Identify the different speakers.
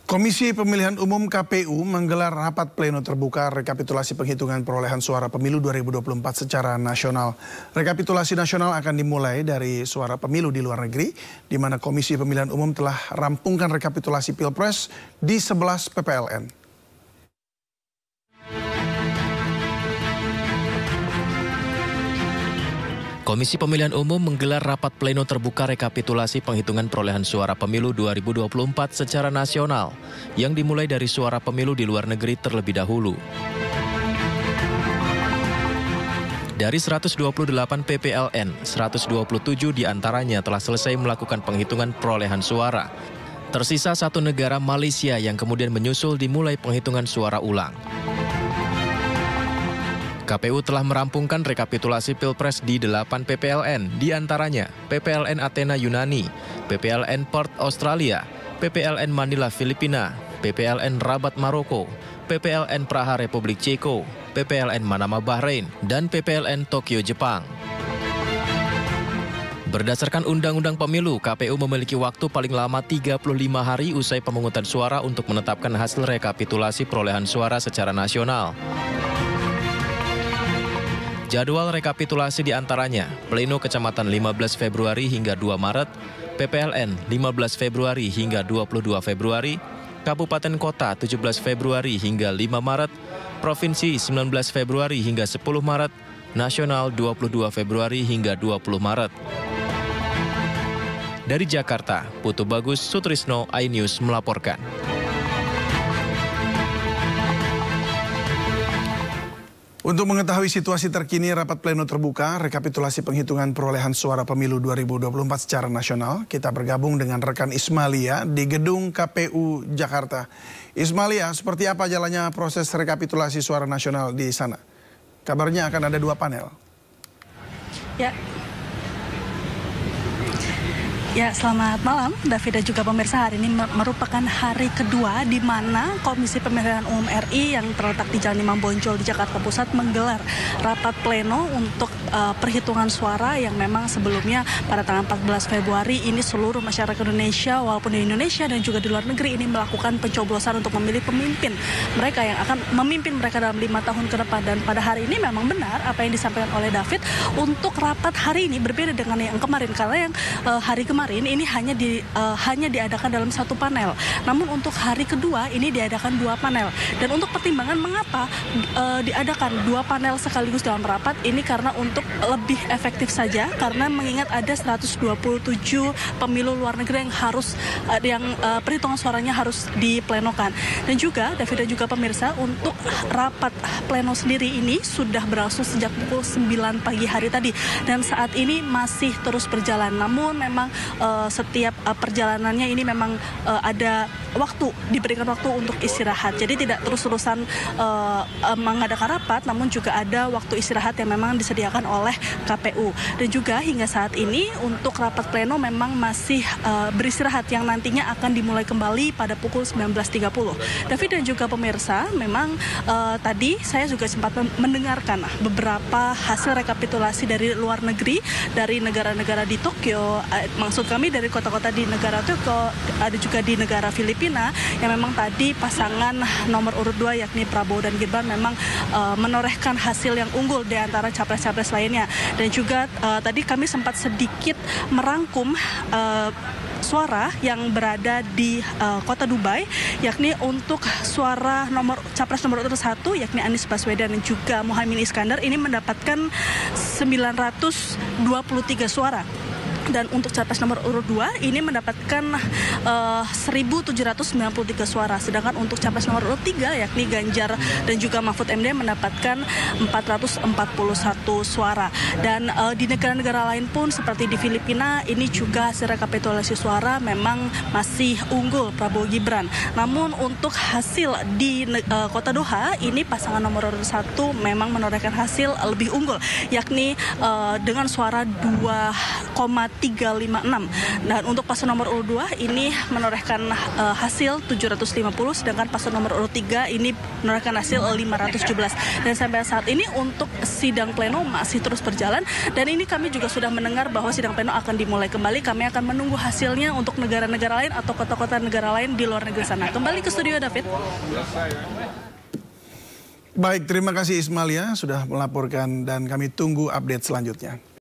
Speaker 1: Komisi Pemilihan Umum KPU menggelar rapat pleno terbuka rekapitulasi penghitungan perolehan suara pemilu 2024 secara nasional. Rekapitulasi nasional akan dimulai dari suara pemilu di luar negeri, di mana Komisi Pemilihan Umum telah rampungkan rekapitulasi Pilpres di 11 PPLN.
Speaker 2: Komisi Pemilihan Umum menggelar rapat pleno terbuka rekapitulasi penghitungan perolehan suara pemilu 2024 secara nasional yang dimulai dari suara pemilu di luar negeri terlebih dahulu. Dari 128 PPLN, 127 diantaranya telah selesai melakukan penghitungan perolehan suara. Tersisa satu negara, Malaysia, yang kemudian menyusul dimulai penghitungan suara ulang. KPU telah merampungkan rekapitulasi Pilpres di 8 PPLN, diantaranya PPLN Athena Yunani, PPLN Perth Australia, PPLN Manila Filipina, PPLN Rabat Maroko, PPLN Praha Republik Ceko, PPLN Manama Bahrain, dan PPLN Tokyo Jepang. Berdasarkan Undang-Undang Pemilu, KPU memiliki waktu paling lama 35 hari usai pemungutan suara untuk menetapkan hasil rekapitulasi perolehan suara secara nasional. Jadwal rekapitulasi diantaranya, Pleno Kecamatan 15 Februari hingga 2 Maret, PPLN 15 Februari hingga 22 Februari, Kabupaten Kota 17 Februari hingga 5 Maret, Provinsi 19 Februari hingga 10 Maret, Nasional 22 Februari hingga 20 Maret. Dari Jakarta, Putu Bagus Sutrisno, iNews melaporkan.
Speaker 1: Untuk mengetahui situasi terkini rapat pleno terbuka rekapitulasi penghitungan perolehan suara pemilu 2024 secara nasional, kita bergabung dengan rekan Ismalia di gedung KPU Jakarta. Ismalia, seperti apa jalannya proses rekapitulasi suara nasional di sana? Kabarnya akan ada 2 panel.
Speaker 3: Ya, selamat malam, David dan juga pemirsa. Hari ini merupakan hari kedua di mana Komisi Pemilihan Umum RI yang terletak di Jalan Imam Bonjol di Jakarta Pusat menggelar rapat pleno untuk perhitungan suara yang memang sebelumnya pada tanggal 14 Februari ini seluruh masyarakat Indonesia, walaupun di Indonesia dan juga di luar negeri, ini melakukan pencoblosan untuk memilih pemimpin mereka yang akan memimpin mereka dalam 5 tahun ke depan. Dan pada hari ini memang benar apa yang disampaikan oleh David, untuk rapat hari ini berbeda dengan yang kemarin, karena yang hari kemarin ini hanya diadakan dalam 1 panel. Namun untuk hari kedua ini diadakan 2 panel. Dan untuk pertimbangan mengapa diadakan 2 panel sekaligus dalam rapat ini, karena untuk lebih efektif saja, karena mengingat ada 127 pemilu luar negeri yang perhitungan suaranya harus diplenokan. Dan juga David dan juga pemirsa, untuk rapat pleno sendiri ini sudah berlangsung sejak pukul 9 pagi hari tadi dan saat ini masih terus berjalan. Namun memang setiap perjalanannya ini memang diberikan waktu untuk istirahat. Jadi tidak terus-terusan mengadakan rapat, namun juga ada waktu istirahat yang memang disediakan oleh KPU. Dan juga hingga saat ini untuk rapat pleno memang masih beristirahat yang nantinya akan dimulai kembali pada pukul 19.30. David dan juga pemirsa, memang tadi saya juga sempat mendengarkan beberapa hasil rekapitulasi dari luar negeri, dari negara-negara di Tokyo, maksud kami dari kota-kota di negara Tokyo, ada juga di negara Filipina, yang memang tadi pasangan nomor urut 2 yakni Prabowo dan Gibran memang menorehkan hasil yang unggul di antara capres-capres lainnya. Dan juga tadi kami sempat sedikit merangkum suara yang berada di kota Dubai, yakni untuk suara capres nomor urut 1 yakni Anies Baswedan dan juga Muhaimin Iskandar ini mendapatkan 923 suara. Dan untuk capres nomor urut 2 ini mendapatkan 1.793 suara. Sedangkan untuk capres nomor urut 3 yakni Ganjar dan juga Mahfud MD mendapatkan 441 suara. Dan di negara-negara lain pun seperti di Filipina ini juga hasil rekapitulasi suara memang masih unggul Prabowo Gibran. Namun untuk hasil di kota Doha ini pasangan nomor urut 1 memang menorehkan hasil lebih unggul, yakni dengan suara 2,3 356. Dan untuk paslon nomor urut 2 ini menorehkan hasil 750, sedangkan paslon nomor urut 3 ini menorehkan hasil 517. Dan sampai saat ini untuk sidang pleno masih terus berjalan, dan ini kami juga sudah mendengar bahwa sidang pleno akan dimulai kembali. Kami akan menunggu hasilnya untuk negara-negara lain atau kota-kota negara lain di luar negeri sana. Kembali ke studio, David.
Speaker 1: Baik, terima kasih Ismalia sudah melaporkan dan kami tunggu update selanjutnya.